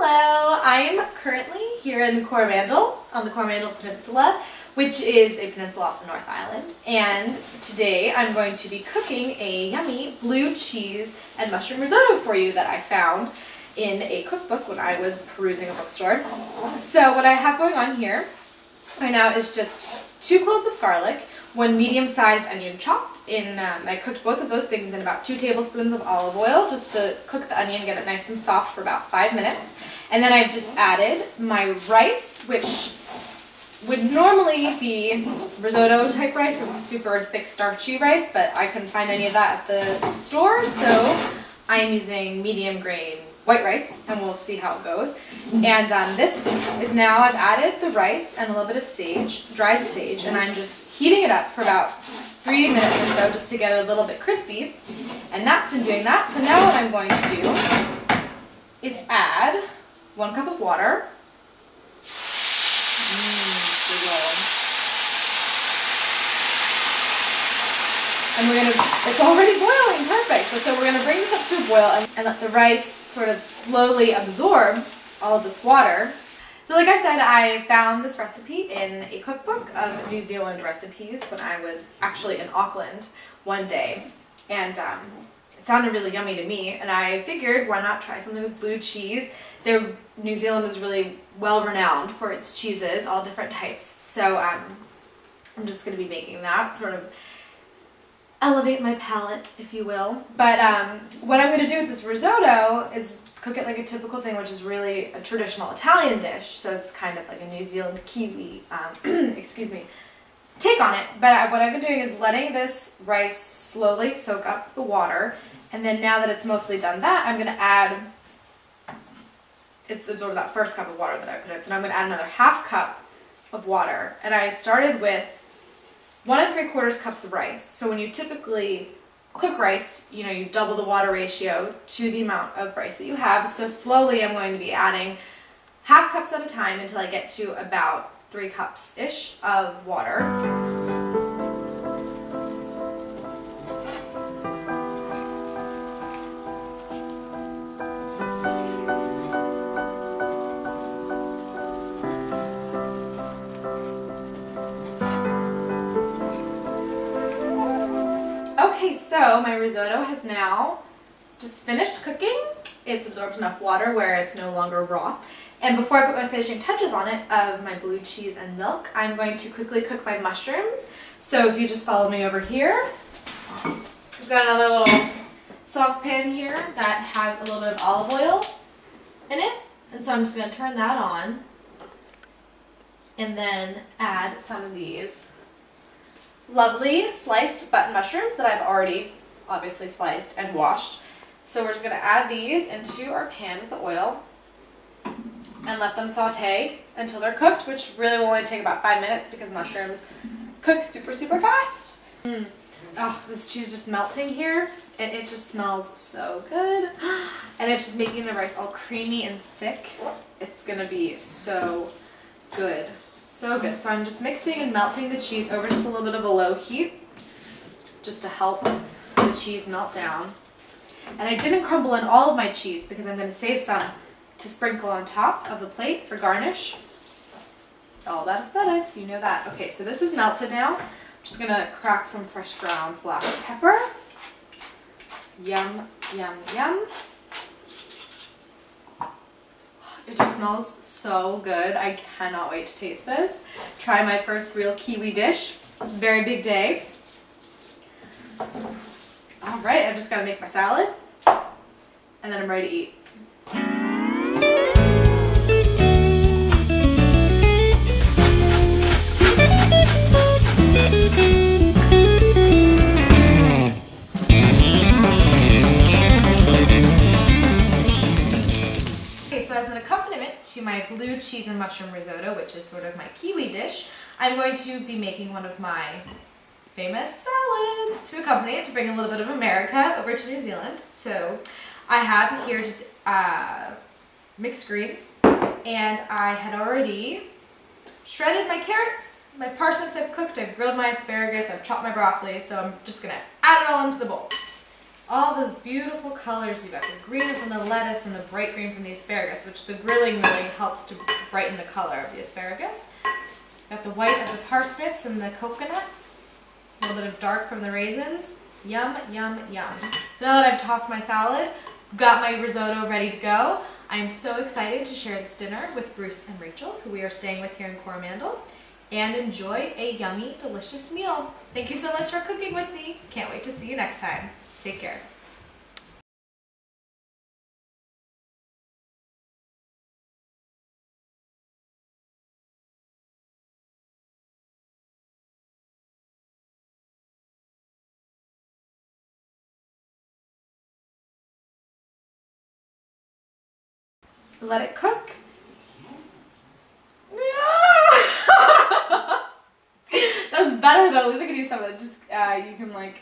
Hello, I'm currently here in Coromandel, on the Coromandel Peninsula, which is a peninsula off the North Island. And today I'm going to be cooking a yummy blue cheese and mushroom risotto for you that I found in a cookbook when I was perusing a bookstore. So what I have going on here right now is just 2 cloves of garlic, 1 medium-sized onion chopped in, I cooked both of those things in about 2 tablespoons of olive oil just to cook the onion, get it nice and soft for about 5 minutes. And then I've just added my rice, which would normally be risotto type rice, super thick starchy rice, but I couldn't find any of that at the store, so I am using medium grain white rice, and we'll see how it goes. And this is now, I've added the rice and a little bit of sage, dried sage, and I'm just heating it up for about 3 minutes or so just to get it a little bit crispy. And that's been doing that. So now what I'm going to do is add 1 cup of water. And it's already boiling, perfect. So we're gonna bring this up to a boil and let the rice sort of slowly absorb all of this water. So like I said, I found this recipe in a cookbook of New Zealand recipes when I was actually in Auckland one day. And it sounded really yummy to me, and I figured why not try something with blue cheese. New Zealand is really well renowned for its cheeses, all different types. So I'm just gonna be making that, sort of elevate my palate, if you will. But what I'm going to do with this risotto is cook it like a typical thing, which is really a traditional Italian dish. So it's kind of like a New Zealand Kiwi, excuse me, take on it. But what I've been doing is letting this rice slowly soak up the water. And then now that it's mostly done that, I'm going to add, it's absorbed that first cup of water that I put in. So now I'm going to add another ½ cup of water. And I started with 1 3/4 cups of rice. So when you typically cook rice, you double the water ratio to the amount of rice that you have. So slowly I'm going to be adding ½ cups at a time until I get to about 3 cups-ish of water. Okay, so my risotto has now just finished cooking. It's absorbed enough water where it's no longer raw. And before I put my finishing touches on it of my blue cheese and milk, I'm going to quickly cook my mushrooms. So if you just follow me over here, we've got another little saucepan here that has a little bit of olive oil in it. And so I'm just going to turn that on and then add some of these lovely sliced button mushrooms that I've already obviously sliced and washed. So we're just going to add these into our pan with the oil and let them saute until they're cooked, which really will only take about 5 minutes because mushrooms cook super fast. Oh, this cheese is just melting here, and it just smells so good. And it's just making the rice all creamy and thick. It's going to be so good. So good. So I'm just mixing and melting the cheese over just a little bit of a low heat just to help the cheese melt down. And I didn't crumble in all of my cheese because I'm going to save some to sprinkle on top of the plate for garnish. All that aesthetics, you know that. Okay, so this is melted now. I'm just going to crack some fresh ground black pepper. Yum, yum, yum. It just smells so good. I cannot wait to taste this. Try my first real Kiwi dish. Very big day. All right, I've just got to make my salad, and then I'm ready to eat. So as an accompaniment to my blue cheese and mushroom risotto, which is sort of my Kiwi dish, I'm going to be making one of my famous salads to accompany it, to bring a little bit of America over to New Zealand. So I have here just mixed greens, and I had already shredded my carrots, my parsnips I've cooked, I've grilled my asparagus, I've chopped my broccoli, so I'm just going to add it all into the bowl. all those beautiful colors. You've got the green from the lettuce and the bright green from the asparagus, which the grilling really helps to brighten the color of the asparagus. Got the white of the parsnips and the coconut. A little bit of dark from the raisins. Yum, yum, yum. So now that I've tossed my salad, got my risotto ready to go, I am so excited to share this dinner with Bruce and Rachel, who we are staying with here in Coromandel, and enjoy a yummy, delicious meal. Thank you so much for cooking with me. Can't wait to see you next time. Take care. Let it cook. That was better though. At least I can do some of it. Just you can like